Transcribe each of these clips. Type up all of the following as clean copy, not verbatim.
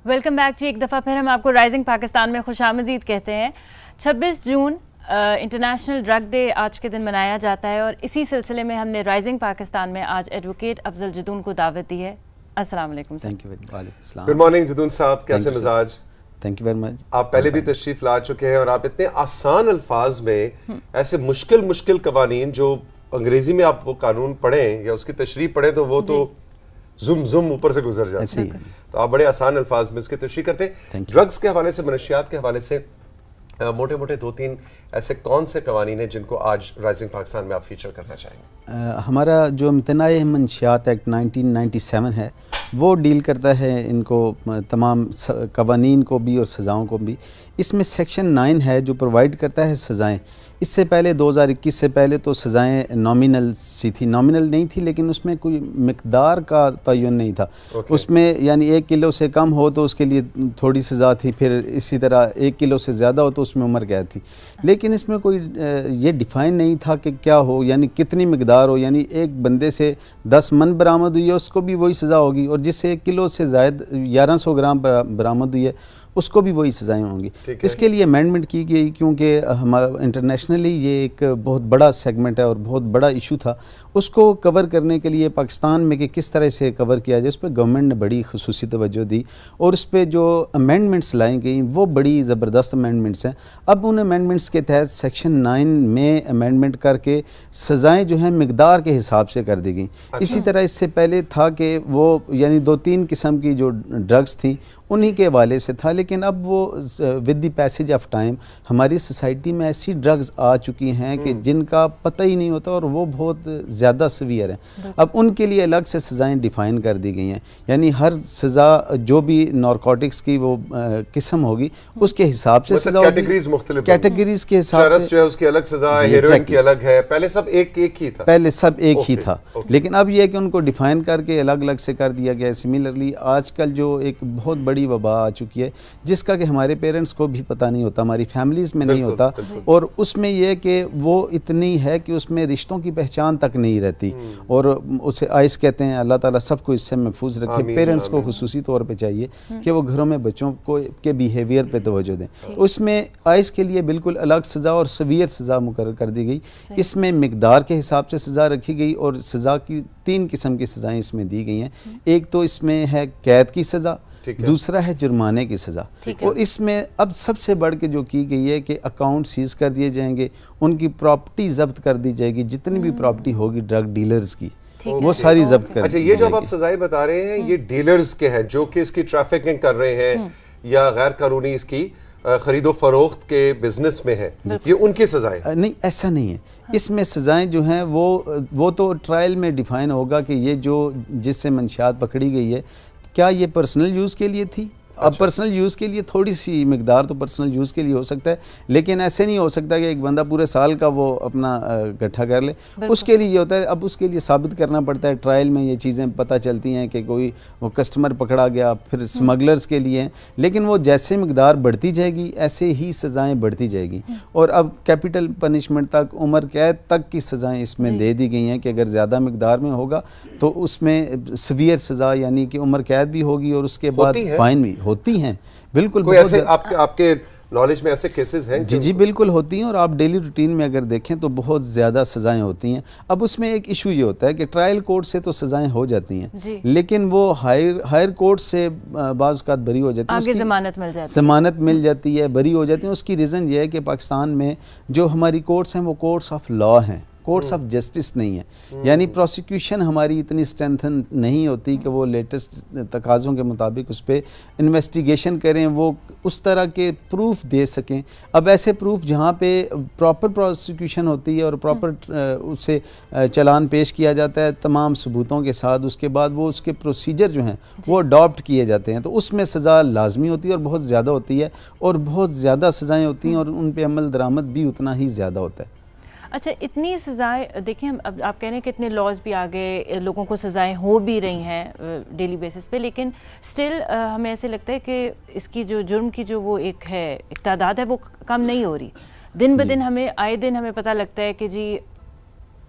Welcome back जी। एक दफ़ा फिर हम आपको राइजिंग पाकिस्तान में खुशामदीद कहते हैं। 26 जून इंटरनेशनल ड्रग डे आज के दिन मनाया जाता है और इसी सिलसिले में हमने राइजिंग पाकिस्तान में आज एडवोकेट अफजल जदून को दावत दी है। अस्सलाम वालेकुम sir. Thank you very much. Good morning Jadoon साहब, कैसे मिजाज? Thank you very much. आप पहले भी तशरीफ ला चुके हैं और आप इतने आसान अल्फाज में ऐसे मुश्किल कवानीन जो अंग्रेजी में आप वो कानून पढ़ें या उसकी तशरीह पढ़ें तो वो तो जुम ऊपर से गुजर जाते हैं। तो आप बड़े आसान अल्फाज में इसकी तशरीह करते हैं। ड्रग्स के हवाले से, मनशियात के हवाले से मोटे मोटे 2-3 ऐसे कौन से कवानीन हैं जिनको आज राइजिंग पाकिस्तान में आप फीचर करना चाहेंगे? हमारा जो इम्तनाई मंशियात एक्ट 1997 है वो डील करता है इनको तमाम कवानीन को भी और सज़ाओं को भी। इसमें सेक्शन 9 है जो प्रोवाइड करता है सज़ाएँ। इससे पहले 2021 से पहले तो सज़ाएँ नॉमिनल सी थी, नॉमिनल नहीं थी लेकिन उसमें कोई मिकदार का तयन नहीं था। उसमें यानी 1 किलो से कम हो तो उसके लिए थोड़ी सज़ा थी, फिर इसी तरह 1 किलो से ज़्यादा हो तो उसमें उम्र कैद थी। लेकिन इसमें कोई ये डिफ़ाइन नहीं था कि क्या हो, यानी कितनी मिकदार हो। यानी एक बंदे से 10 मन बरामद हुई है उसको भी वही सज़ा होगी, और जिससे 1 किलो से ज़ायद 1100 ग्राम बरामद हुई है उसको भी वही सज़ाएँ होंगी। इसके लिए अमेंडमेंट की गई क्योंकि हमारा इंटरनेशनली ये एक बहुत बड़ा सेगमेंट है और बहुत बड़ा इशू था। उसको कवर करने के लिए पाकिस्तान में कि किस तरह से कवर किया जाए उस पर गवर्नमेंट ने बड़ी खुसूसी तवज्जो दी और उस पर जो अमेंडमेंट्स लाई गई वो बड़ी ज़बरदस्त अमेंडमेंट्स हैं। अब उन अमेंडमेंट्स के तहत सेक्शन 9 में अमेंडमेंट करके सज़ाएँ जो हैं मिकदार के हिसाब से कर दी गई। इसी तरह इससे पहले था कि वो यानी 2-3 किस्म की जो ड्रग्स थी उन्हीं के हवाले से था, लेकिन अब वो with the passage of time हमारी सोसाइटी में ऐसी ड्रग्स आ चुकी हैं कि जिनका पता ही नहीं होता और वो बहुत ज़्यादा सीवियर हैं। अब उनके लिए अलग से सज़ाएँ डिफ़ाइन कर दी गई हैं, यानी हर सज़ा जो भी नारकोटिक्स की वो किस्म होगी उसके हिसाब से सज़ा होगी। कैटेगरीज के हिसाब से जो है उसकी अलग सज़ा है, हेरोइन की अलग है। पहले सब एक ही था, पहले सब एक ही था, लेकिन अब यह कि उनको डिफ़ाइन करके अलग अलग से कर दिया गया। सिमिलरली आजकल जो एक बहुत बड़ी वबा आ चुकी है जिसका कि हमारे पेरेंट्स को भी पता नहीं होता, हमारी फैमिलीज़ में नहीं होता, और उसमें यह कि वो इतनी है कि उसमें रिश्तों की पहचान तक नहीं रहती और उसे आइस कहते हैं। अल्लाह ताला सबको इससे महफूज रखे। पेरेंट्स को खुसूसी तौर पे चाहिए कि वो घरों में बच्चों को के बिहेवियर पे तवज्जो दें। उसमें आइस के लिए बिल्कुल अलग सज़ा और सवीयर सज़ा मुकर्रर कर दी गई। इसमें मिकदार के हिसाब से सज़ा रखी गई और सज़ा की 3 किस्म की सज़ाएँ इसमें दी गई हैं। एक तो इसमें है कैद की सज़ा, दूसरा है जुर्माने की सज़ा, और इसमें अब सबसे बढ़ के जो की गई है कि अकाउंट सीज कर दिए जाएंगे, उनकी प्रॉपर्टी जब्त कर दी जाएगी, जितनी भी प्रॉपर्टी होगी ड्रग डीलर्स की वो सारी जब्त कर। अच्छा, ये जो आप सजाएं बता रहे हैं ये डीलर्स के हैं जो कि इसकी ट्रैफिकिंग कर रहे हैं या गैर कानूनी इसकी खरीदो फरोख्त के बिजनेस में है, ये उनकी सजाएं? नहीं, ऐसा नहीं है। इसमें सज़ाएँ जो हैं वो तो ट्रायल में डिफ़ाइन होगा कि ये जो जिससे मंशियात पकड़ी गई है क्या ये पर्सनल यूज़ के लिए थी। अब पर्सनल यूज़ के लिए थोड़ी सी मिकदार तो पर्सनल यूज़ के लिए हो सकता है, लेकिन ऐसे नहीं हो सकता कि एक बंदा पूरे साल का वो अपना इकट्ठा कर ले। उसके लिए ये होता है, अब उसके लिए साबित करना पड़ता है। ट्रायल में ये चीज़ें पता चलती हैं कि कोई वो कस्टमर पकड़ा गया, फिर स्मगलर्स के लिए। लेकिन वो जैसे मिकदार बढ़ती जाएगी ऐसे ही सज़ाएँ बढ़ती जाएगी, और अब कैपिटल पनिशमेंट तक, उम्र कैद तक की सज़ाएँ इसमें दे दी गई हैं कि अगर ज़्यादा मिकदार में होगा तो उसमें सवीयर सज़ा यानी कि उम्र कैद भी होगी और उसके बाद फाइन भी होती हैं। बिल्कुल। कोई ऐसे आपके नॉलेज में ऐसे केसेस हैं? जी बिल्कुल होती हैं, और आप डेली रूटीन में अगर देखें तो बहुत ज़्यादा सज़ाएं होती हैं। अब उसमें एक इशू ये होता है कि ट्रायल कोर्ट से तो सज़ाएं हो जाती हैं, लेकिन वो हायर कोर्ट से बाज़ औक़ात बरी हो जाती है, आगे ज़मानत मिल जाती है, ज़मानत मिल जाती है, बरी हो जाती है। उसकी रीज़न ये है कि पाकिस्तान में जो हमारी कोर्ट्स हैं वो कोर्ट्स ऑफ लॉ हैं, कोर्ट्स ऑफ जस्टिस नहीं है। यानी प्रोसिक्यूशन हमारी इतनी स्ट्रेंथन नहीं होती कि वो लेटेस्ट तकाज़ों के मुताबिक उस पर इन्वेस्टिगेशन करें, वो उस तरह के प्रूफ दे सकें। अब ऐसे प्रूफ जहाँ पे प्रॉपर प्रोसिक्यूशन होती है और प्रॉपर उससे चलान पेश किया जाता है तमाम सबूतों के साथ, उसके बाद वो उसके प्रोसीजर जो हैं वो अडॉप्ट किए जाते हैं, तो उसमें सज़ा लाजमी होती है और बहुत ज़्यादा होती है, और बहुत ज़्यादा सज़ाएँ होती हैं और उन पर अमल दरामद भी उतना ही ज़्यादा होता है। अच्छा, इतनी सज़ाएँ देखिए, हम अब आप कह रहे हैं कि इतने लॉज भी आ गए, लोगों को सज़ाएँ हो भी रही हैं डेली बेसिस पे, लेकिन स्टिल हमें ऐसे लगता है कि इसकी जो जुर्म की जो वो एक तादाद है वो कम नहीं हो रही। दिन ब दिन हमें आए दिन हमें पता लगता है कि जी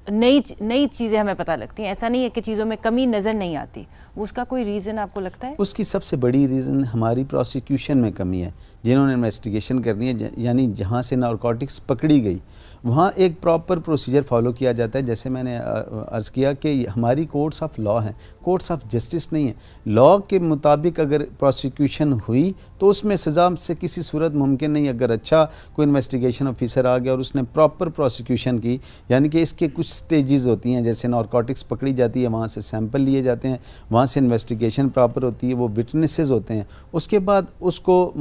नई चीज़ें हमें पता लगती हैं। ऐसा नहीं है कि चीज़ों में कमी नज़र नहीं आती, उसका कोई रीज़न आपको लगता है? उसकी सबसे बड़ी रीज़न हमारी प्रोसिक्यूशन में कमी है। जिन्होंने इन्वेस्टिगेशन करनी है, यानी जहाँ से नारकोटिक्स पकड़ी गई वहाँ एक प्रॉपर प्रोसीजर फॉलो किया जाता है। जैसे मैंने अर्ज़ किया कि हमारी कोर्ट्स ऑफ लॉ हैं, कोर्ट्स ऑफ जस्टिस नहीं है। लॉ के मुताबिक अगर प्रोसिक्यूशन हुई तो उसमें सज़ा से किसी सूरत मुमकिन नहीं। अगर अच्छा कोई इन्वेस्टिगेशन ऑफिसर आ गया और उसने प्रॉपर प्रोसिक्यूशन की, यानी कि इसके कुछ स्टेजेस होती हैं, जैसे नारकोटिक्स पकड़ी जाती है, वहाँ से सैंपल लिए जाते हैं, वहाँ से इन्वेस्टिगेशन प्रॉपर होती है, वो विटनेसेस होते हैं, उसके बाद उसको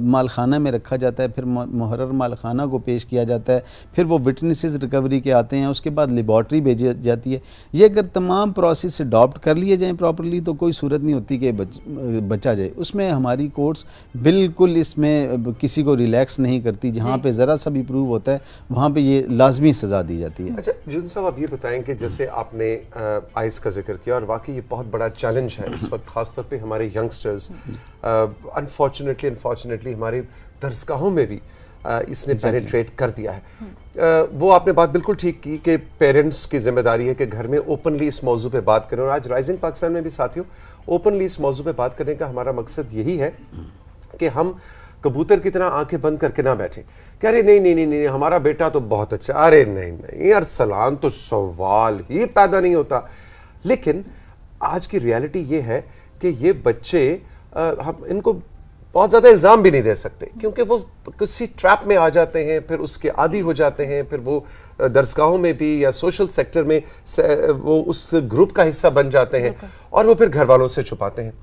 मालखाना में रखा जाता है, फिर मुहर्रर मालखाना को पेश किया जाता है, फिर वो विटनेसेस रिकवरी के आते हैं, उसके बाद लेबॉर्ट्री भेजी जाती है। ये अगर तमाम प्रोसेस अडॉप्ट कर लिए जाएँ प्रॉपरली तो कोई सूरत नहीं होती कि बचा जाए। उसमें हमारी कोर्ट्स बिल्कुल इसमें किसी को रिलैक्स नहीं करती। जहाँ पे ज़रा सा भी प्रूव होता है वहाँ पे ये लाजमी सज़ा दी जाती है। अच्छा जुन साहब, आप ये बताएं कि जैसे आपने आइस का जिक्र किया और वाकई ये बहुत बड़ा चैलेंज है इस वक्त, ख़ासतौर पे हमारे यंगस्टर्स, अनफॉर्चुनेटली हमारे दरसगाहों में भी इसने पेनिट्रेट कर दिया है। वो आपने बात बिल्कुल ठीक की कि पेरेंट्स की जिम्मेदारी है कि घर में ओपनली इस मौजू पे बात करें, और आज राइजिंग पाकिस्तान में भी साथियों ओपनली इस मौजू पे बात करने का हमारा मकसद यही है कि हम कबूतर की तरह आंखें बंद करके ना बैठे कि अरे नहीं नहीं नहीं नहीं हमारा बेटा तो बहुत अच्छा, अरे नहीं नहीं अरसलान तो सवाल ही पैदा नहीं होता। लेकिन आज की रियलिटी ये है कि ये बच्चे हम इनको बहुत ज़्यादा इल्ज़ाम भी नहीं दे सकते, क्योंकि वो किसी ट्रैप में आ जाते हैं, फिर उसके आदी हो जाते हैं, फिर वो दरसगाहों में भी या सोशल सेक्टर में वो उस ग्रुप का हिस्सा बन जाते हैं और वो फिर घर वालों से छुपाते हैं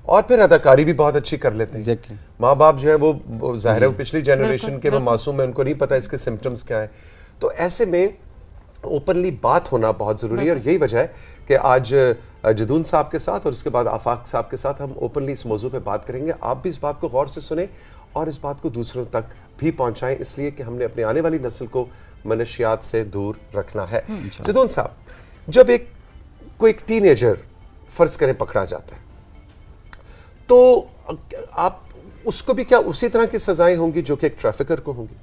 और फिर अदाकारी भी बहुत अच्छी कर लेते हैं। Exactly. माँ बाप जो है वो ज़ाहिर है वो पिछली जनरेशन के वो मासूम है, उनको नहीं पता इसके सिम्टम्स क्या है। तो ऐसे में ओपनली बात होना बहुत ज़रूरी है और यही वजह है कि आज जदून साहब के साथ और उसके बाद आफाक साहब के साथ हम ओपनली इस मौजू पे बात करेंगे। आप भी इस बात को गौर से सुने और इस बात को दूसरों तक भी पहुंचाएं, इसलिए कि हमने अपनी आने वाली नस्ल को मनशियात से दूर रखना है। जदून साहब, जब कोई एक टीनेजर फर्ज करें पकड़ा जाता है तो आप उसको भी क्या उसी तरह की सजाएं होंगी जो कि एक ट्रैफिकर को होंगी?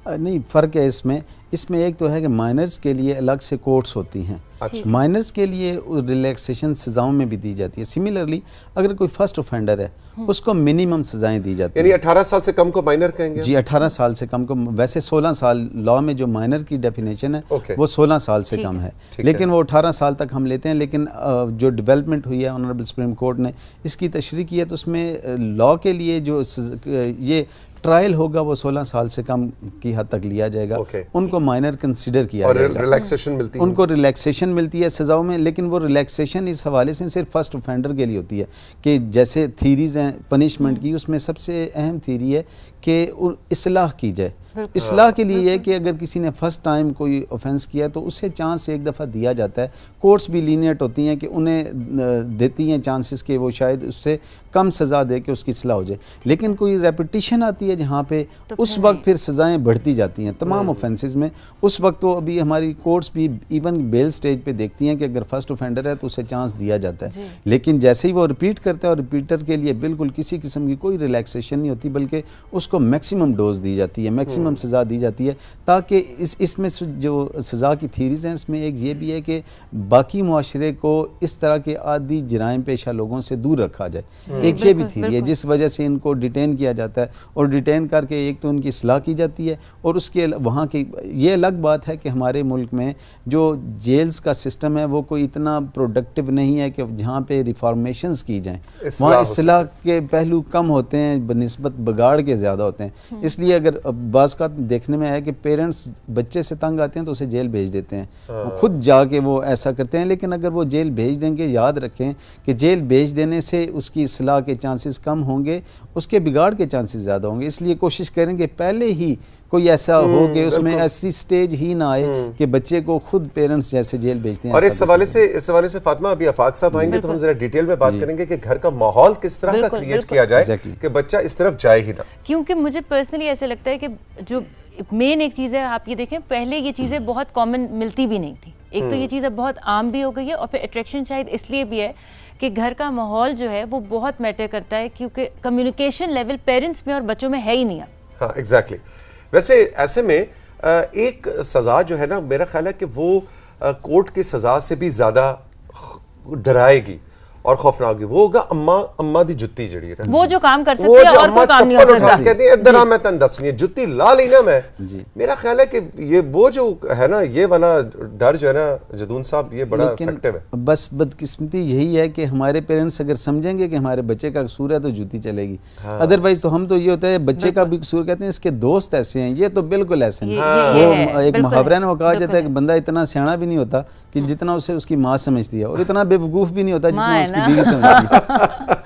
नहीं, फ़र्क है इसमें एक तो है कि माइनर्स के लिए अलग से कोर्ट्स होती हैं। अच्छा। माइनर्स के लिए रिलैक्सेशन सज़ाओं में भी दी जाती है। सिमिलरली अगर कोई फर्स्ट ऑफेंडर है उसको मिनिमम सज़ाएं दी जाती हैं। यानी 18 साल से कम को माइनर कहेंगे? जी, 18 साल से कम को, वैसे 16 साल लॉ में जो माइनर की डेफिनेशन है वो 16 साल से कम है, लेकिन वो 18 साल तक हम लेते हैं। लेकिन जो डेवलपमेंट हुई है ऑनरेबल सुप्रीम कोर्ट ने इसकी तशरीह की है, तो उसमें लॉ के लिए जो ये ट्रायल होगा वो 16 साल से कम की हद तक लिया जाएगा। उनको माइनर कंसिडर किया और जाएगा। रिलैक्सेशन मिलती है उनको रिलैक्सेशन मिलती है सज़ाओं में, लेकिन वो रिलैक्सेशन इस हवाले से सिर्फ फर्स्ट ऑफेंडर के लिए होती है कि जैसे थीरीज़ हैं पनिशमेंट की, उसमें सबसे अहम थीरी है कि इस्लाह की जाए। इस्लाह के लिए है कि अगर किसी ने फर्स्ट टाइम कोई ऑफेंस किया तो उसे चांस एक दफ़ा दिया जाता है। कोर्ट्स भी लीनियट होती हैं कि उन्हें देती हैं चांसेस कि वो शायद उससे कम सज़ा दे के उसकी इस्लाह हो जाए। लेकिन कोई रेपिटिशन आती है जहाँ पे तो उस वक्त फिर सज़ाएं बढ़ती जाती हैं तमाम ऑफेंसेस में। उस वक्त तो अभी हमारी कोर्ट्स भी इवन बेल स्टेज पे देखती हैं कि अगर फर्स्ट ऑफेंडर है तो उसे चांस दिया जाता है, लेकिन जैसे ही वो रिपीट करता है और रिपीटर के लिए बिल्कुल किसी किस्म की कोई रिलैक्सेशन नहीं होती, बल्कि उसको मैक्सिमम डोज दी जाती है, मैक्सिमम सज़ा दी जाती है, ताकि इसमें जो सज़ा की थीरीज़ हैं इसमें एक ये भी है कि बाकी मुआशरे को इस तरह के आदि जराइम पेशा लोगों से दूर रखा जाए। एक ये भी थीरी है जिस वजह से इनको डिटेन किया जाता है, और डिटेन करके एक तो उनकी इस्लाह की जाती है, और उसके वहाँ की ये अलग बात है कि हमारे मुल्क में जो जेल्स का सिस्टम है वो कोई इतना प्रोडक्टिव नहीं है कि जहाँ पे रिफॉर्मेशंस की जाएँ। वहाँ इस्लाह के पहलू कम होते हैं बनिस्बत बिगाड़ के ज़्यादा होते हैं। इसलिए अगर बाज़ का देखने में आया कि पेरेंट्स बच्चे से तंग आते हैं तो उसे जेल भेज देते हैं, वो खुद जाके वो ऐसा करते हैं। लेकिन अगर वो जेल भेज देंगे, याद रखें कि जेल भेज देने से उसकी इस्लाह के चांसेस कम होंगे, उसके बिगाड़ के चांसेस ज़्यादा होंगे। इसलिए कोशिश करेंगे पहले ही कोई ऐसा हो कि उसमें ऐसी स्टेज ही ना आए कि बच्चे को खुद पेरेंट्स जैसे जेल भेजते हैं। और इस हवाले से फातिमा, अभी आफाक साहब आएंगे तो हम जरा डिटेल में बात करेंगे कि घर का माहौल किस तरह का क्रिएट किया जाए कि बच्चा इस तरफ जाए ही ना। क्योंकि मुझे पर्सनली ऐसे लगता है कि जो मेन एक चीज़ है, आप ये देखें पहले ये चीज़ें बहुत कॉमन मिलती भी नहीं थी। एक तो ये चीज़ अब बहुत आम भी हो गई है, और फिर अट्रैक्शन शायद इसलिए भी है कि घर का माहौल जो है वो बहुत मैटर करता है, क्योंकि कम्युनिकेशन लेवल पेरेंट्स में और बच्चों में है ही नहीं। हाँ एग्जैक्टली। वैसे ऐसे में एक सज़ा जो है ना, मेरा ख्याल है कि वो कोर्ट की सजा से भी ज्यादा डराएगी और खौफनाक होगी, वो होगा अम्मा दी जुत्ती जड़ी है, वो जो काम कर सकती वो है जो और अम्मा कोई काम नहीं चप्पल हो उठा सकता। के कहती है इधर आ मैं तन दस नहीं जुत्ती ला ली ना मैं। मेरा ख्याल है कि ये वो जो है ना, ये वाला डर जो है ना जदून साहब, ये बड़ा इफेक्टिव है। बस बदकिस्मती यही है कि हमारे पेरेंट्स अगर समझेंगे कि हमारे बच्चे का कसूर है तो जूती चलेगी, अदरवाइज तो हम तो ये होता है बच्चे का भी कसूर कहते हैं इसके दोस्त ऐसे हैं, ये तो बिल्कुल ऐसे नहीं। वो एक मुहावरा में वो कहा जाता है कि बंदा इतना सियाना भी नहीं होता कि जितना उसे उसकी माँ समझती है, और इतना बेवकूफ भी नहीं होता जितना उसकी बीवी समझती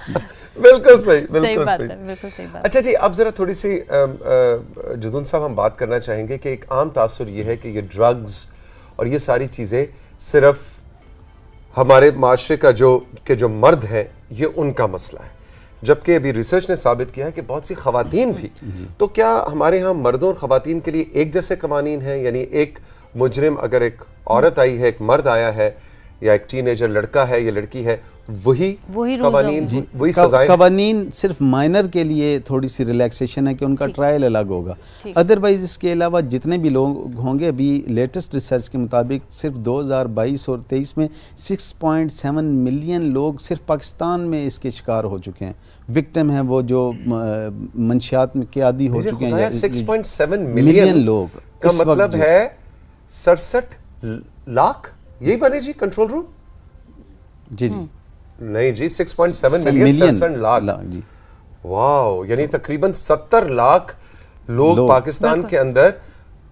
है। बिल्कुल सही, बिल्कुल सही। बिल्कुल सही बात। अच्छा जी, अब जरा थोड़ी सी जदून साहब हम बात करना चाहेंगे कि एक आम तासुर ये है कि ये ड्रग्स और ये सारी चीजें सिर्फ हमारे माशरे का जो मर्द हैं ये उनका मसला है, जबकि अभी रिसर्च ने साबित किया है कि बहुत सी खवातीन भी। तो क्या हमारे यहाँ मर्दों और खवातीन के लिए एक जैसे कवानीन हैं? यानी एक मुजरिम, अगर एक औरत आई है, एक मर्द आया है, या एक टीनेजर लड़का है या लड़की है, वही कवानीन, वही सजाएं? कवानीन सिर्फ माइनर के लिए थोड़ी सी रिलैक्सेशन है कि उनका ट्रायल अलग होगा, अदरवाइज इसके अलावा जितने भी लोग होंगे, अभी लेटेस्ट रिसर्च के मुताबिक सिर्फ 2022 और 23 में 6.7 मिलियन लोग सिर्फ पाकिस्तान में इसके शिकार हो चुके हैं, विक्टिम हैं, वो जो मंशियात के आदी हो चुके हैं। 6.7 मिलियन लोग का मतलब है 67 लाख, यही बने जी कंट्रोल रूम? जी जी नहीं जी, 6.7 मिलियन 67 लाख जी। वाओ, यानी तकरीबन 70 लाख लोग पाकिस्तान के अंदर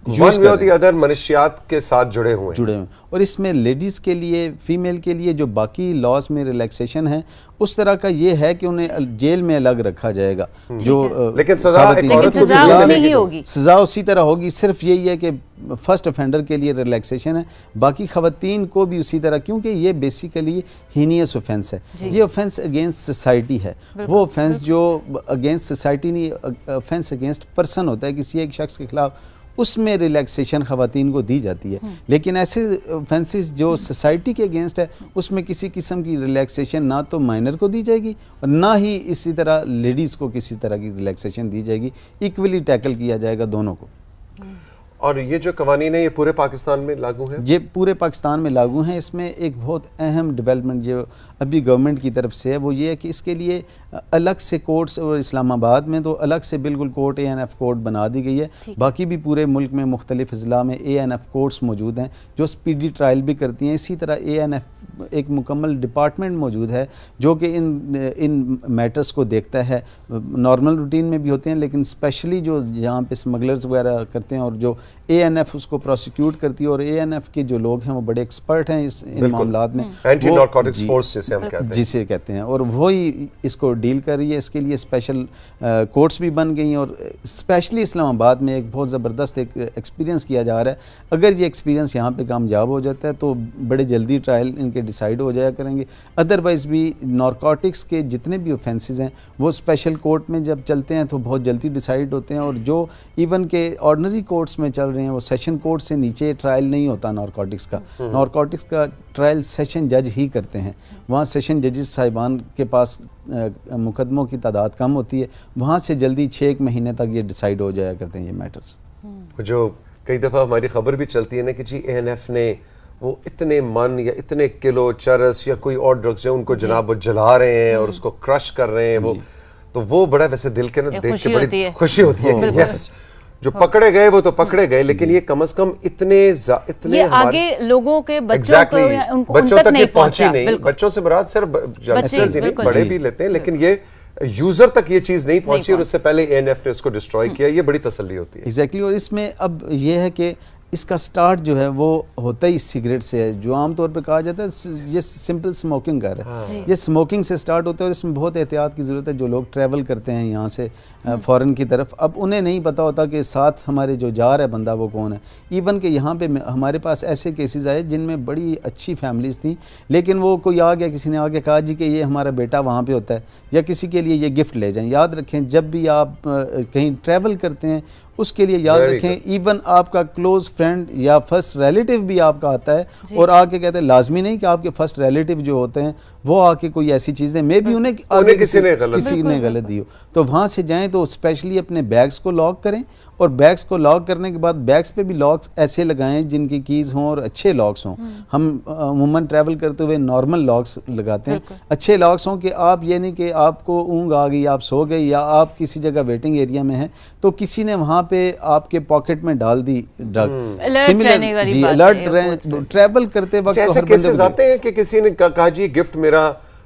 वन वे और द अदर मनशियात के साथ जुड़े हुए हैं। और इसमें लेडीज़ के लिए, फीमेल के लिए जो बाकी लॉज में रिलैक्सेशन है उस तरह का ये है कि उन्हें जेल में अलग रखा जाएगा, जो लेकिन सजा एक औरत को नहीं होगी, सजा उसी तरह होगी, सिर्फ यही है कि फर्स्ट ऑफेंडर के लिए रिलैक्सेशन है, बाकी खवातीन को भी उसी तरह, क्योंकि ये बेसिकली हीनियस ऑफेंस है, ये ऑफेंस अगेंस्ट सोसाइटी है, वो ऑफेंस जो अगेंस्ट सोसाइटी नहीं, ऑफेंस अगेंस्ट पर्सन होता है, किसी एक शख्स के खिलाफ, उसमें रिलैक्सेशन खवातीन को दी जाती है। लेकिन ऐसे ऑफेंसेस जो सोसाइटी के अगेंस्ट है उसमें किसी किस्म की रिलैक्सेशन ना तो माइनर को दी जाएगी और ना ही इसी तरह लेडीज़ को किसी तरह की रिलैक्सेशन दी जाएगी, इक्वली टैकल किया जाएगा दोनों को। और ये जो कवानीन है ये पूरे पाकिस्तान में लागू है? ये पूरे पाकिस्तान में लागू हैं। इसमें एक बहुत अहम डेवलपमेंट जो अभी गवर्नमेंट की तरफ से है वो ये है कि इसके लिए अलग से कोर्ट्स, और इस्लामाबाद में तो अलग से बिल्कुल कोर्ट ANF कोर्ट बना दी गई है, बाकी भी पूरे मुल्क में मुख्तलिफ अजला में ANF कोर्ट्स मौजूद हैं जो स्पीडी ट्रायल भी करती हैं। इसी तरह ANF एक मुकम्मल डिपार्टमेंट मौजूद है जो कि इन मैटर्स को देखता है, नॉर्मल रूटीन में भी होते हैं लेकिन स्पेशली जो जहाँ पे स्मगलर्स वगैरह करते हैं और जो ANF उसको प्रोसिक्यूट करती है, और ANF के जो लोग हैं वो बड़े एक्सपर्ट हैं इन मामलात में, एंटी नारकोटिक्स फोर्स जिसे हम कहते हैं, जिसे कहते हैं, और वही इसको डील कर रही है। इसके लिए स्पेशल कोर्ट्स भी बन गई हैं और स्पेशली इस्लामाबाद में एक बहुत ज़बरदस्त एक एक्सपीरियंस किया जा रहा है। अगर ये एक्सपीरियंस यहाँ पे कामयाब हो जाता है तो बड़े जल्दी ट्रायल इनके डिसाइड हो जाया करेंगे। अदरवाइज़ भी नारकोटिक्स के जितने भी ऑफेंसेस हैं वो स्पेशल कोर्ट में जब चलते हैं तो बहुत जल्दी डिसाइड होते हैं, और जो इवन के ऑर्डनरी कोर्ट्स में चल रहे हैं वो सेशन कोर्ट से नीचे ट्रायल नहीं होता नारकोटिक्स का। नारकोटिक्स का ट्रायल सेशन जज ही करते हैं, वहाँ सेशन जजेस साहिबान के पास मुकदमों की तादाद कम होती है, वहाँ से जल्दी 6 महीने तक ये डिसाइड हो जाया करते हैं ये मैटर्स। जो कई दफ़ा हमारी खबर भी चलती है ना कि जी ANF ने वो इतने मन या इतने किलो चरस या कोई और ड्रग्स है उनको जनाब वो जला रहे हैं और उसको क्रश कर रहे हैं, वो तो वो बड़ा वैसे दिल के ना देख के बड़ी खुशी होती है कि यस जो पकड़े गए वो तो पकड़े गए, लेकिन ये कम से कम इतने ये आगे लोगों के बच्चों को बच्चों तक ये पहुंची नहीं। बच्चों से मुराद सिर्फ यंगस्टर्स ही नहीं, बड़े भी लेते हैं, लेकिन ये यूजर तक ये चीज नहीं पहुंची और उससे पहले ANF ने उसको डिस्ट्रॉय किया, ये बड़ी तसल्ली होती है। एग्जैक्टली। और इसमें अब ये है कि इसका स्टार्ट जो है वो होता ही सिगरेट से है, जो आमतौर पे कहा जाता है ये सिंपल स्मोकिंग कर रहा है, ये स्मोकिंग से स्टार्ट होता है और इसमें बहुत एहतियात की ज़रूरत है। जो लोग ट्रैवल करते हैं यहाँ से फ़ॉरेन की तरफ, अब उन्हें नहीं पता होता कि साथ हमारे जो जा रहा है बंदा वो कौन है। इवन कि यहाँ पे हमारे पास ऐसे केसेस आए जिनमें बड़ी अच्छी फैमिलीज़ थी, लेकिन वो कोई आ गया, किसी ने आके कहा जी कि ये हमारा बेटा वहाँ पे होता है या किसी के लिए ये गिफ्ट ले जाएं। याद रखें जब भी आप कहीं ट्रैवल करते हैं उसके लिए याद रखें, इवन आपका क्लोज फ्रेंड या फर्स्ट रिलेटिव भी आपका आता है और आके कहते हैं, लाजमी नहीं कि आपके फर्स्ट रिलेटिव जो होते हैं वो आके कोई ऐसी चीज़ें मे भी उन्हें किसी ने गलत दी हो, तो वहाँ से जाएं तो स्पेशली अपने बैग्स को लॉक करें, और बैग्स को लॉक करने के बाद बैग्स पे भी लॉक्स ऐसे लगाएं जिनकी कीज़ हों और अच्छे लॉक्स हों। हम अमूमन ट्रैवल करते हुए नॉर्मल लॉक्स लगाते हैं, अच्छे लॉक्स हों कि आप ये नहीं कि आपको ऊँग आ गई, आप सो गए, या आप किसी जगह वेटिंग एरिया में हैं तो किसी ने वहाँ पे आपके पॉकेट में डाल दी ड्रग। सिमिलर जी, अलर्ट ट्रैवल करते वक्त ऐसे केसेस आते हैं कि किसी ने कहा जी गिफ्ट मेरा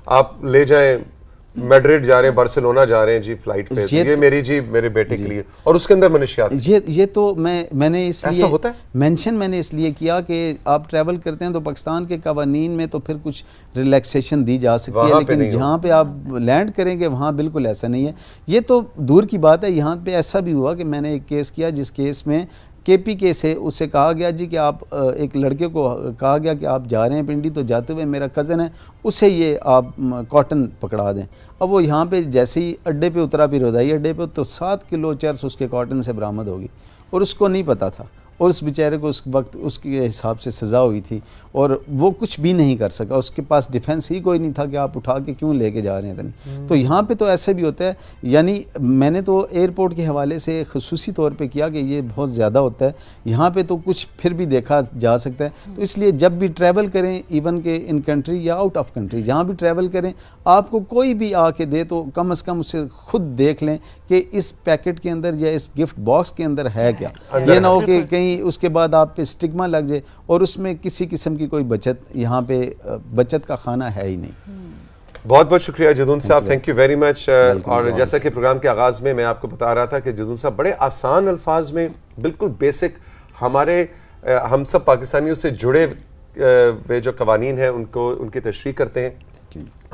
आप ले जाएं, मैड्रिड जा रहे हैं, बार्सिलोना जा रहे हैं जी फ्लाइट पे, ये मेरी जी मेरे बेटे के लिए, और उसके अंदर मनशियात। ये तो मैंने इसलिए ऐसा होता है मेंशन मैंने इसलिए किया कि आप ट्रैवल करते हैं तो पाकिस्तान के कवानीन में तो फिर कुछ रिलैक्सेशन दी जा सकती है, लेकिन जहाँ पे आप लैंड करेंगे वहाँ बिल्कुल ऐसा नहीं है। ये तो दूर की बात है, यहाँ पे ऐसा भी हुआ कि मैंने एक केस किया जिस केस में KPK से उससे कहा गया जी कि आप एक लड़के को कहा गया कि आप जा रहे हैं पिंडी, तो जाते हुए मेरा कज़न है उसे ये आप कॉटन पकड़ा दें। अब वो यहाँ पे जैसे ही अड्डे पे उतरा, फिर हवाई अड्डे पे, तो 7 किलो चर्स उसके कॉटन से बरामद होगी, और उसको नहीं पता था, और उस बेचारे को उस वक्त उसके हिसाब से सज़ा हुई थी और वो कुछ भी नहीं कर सका, उसके पास डिफेंस ही कोई नहीं था कि आप उठा के क्यों लेके जा रहे हैं। तो यहाँ पे तो ऐसे भी होता है, यानी मैंने तो एयरपोर्ट के हवाले से खसूसी तौर पे किया कि ये बहुत ज़्यादा होता है, यहाँ पे तो कुछ फिर भी देखा जा सकता है। तो इसलिए जब भी ट्रैवल करें, इवन के इन कंट्री या आउट ऑफ कंट्री, जहाँ भी ट्रैवल करें, आपको कोई भी आके दे तो कम से कम उसे खुद देख लें कि इस पैकेट के अंदर या इस गिफ्ट बॉक्स के अंदर है क्या। ये ना हो कि कहीं उसके बाद आप पे स्टिग्मा लग जाए और उसमें किसी किस्म की कोई बचत, यहाँ पे बचत का खाना है ही नहीं। बहुत बहुत शुक्रिया जदून साहब, थैंक यू वेरी मच। और जैसा कि प्रोग्राम के आगाज़ में मैं आपको बता रहा था कि जदून साहब बड़े आसान अल्फाज में बिल्कुल बेसिक हमारे हम सब पाकिस्तानियों से जुड़े वे जो कवानीन हैं उनको उनकी तशरीह करते हैं,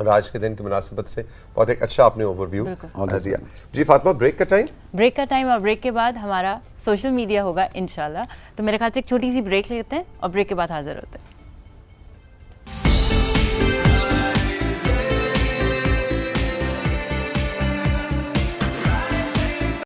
और आज के दिन की मुनासिबत से बहुत एक अच्छा आपने ओवरव्यू दिया। जी फातिमा, ब्रेक का टाइम और ब्रेक के बाद हमारा सोशल मीडिया होगा इंशाल्लाह, तो मेरे ख्याल से एक छोटी सी ब्रेक लेते हैं और ब्रेक के बाद हाजिर होते हैं।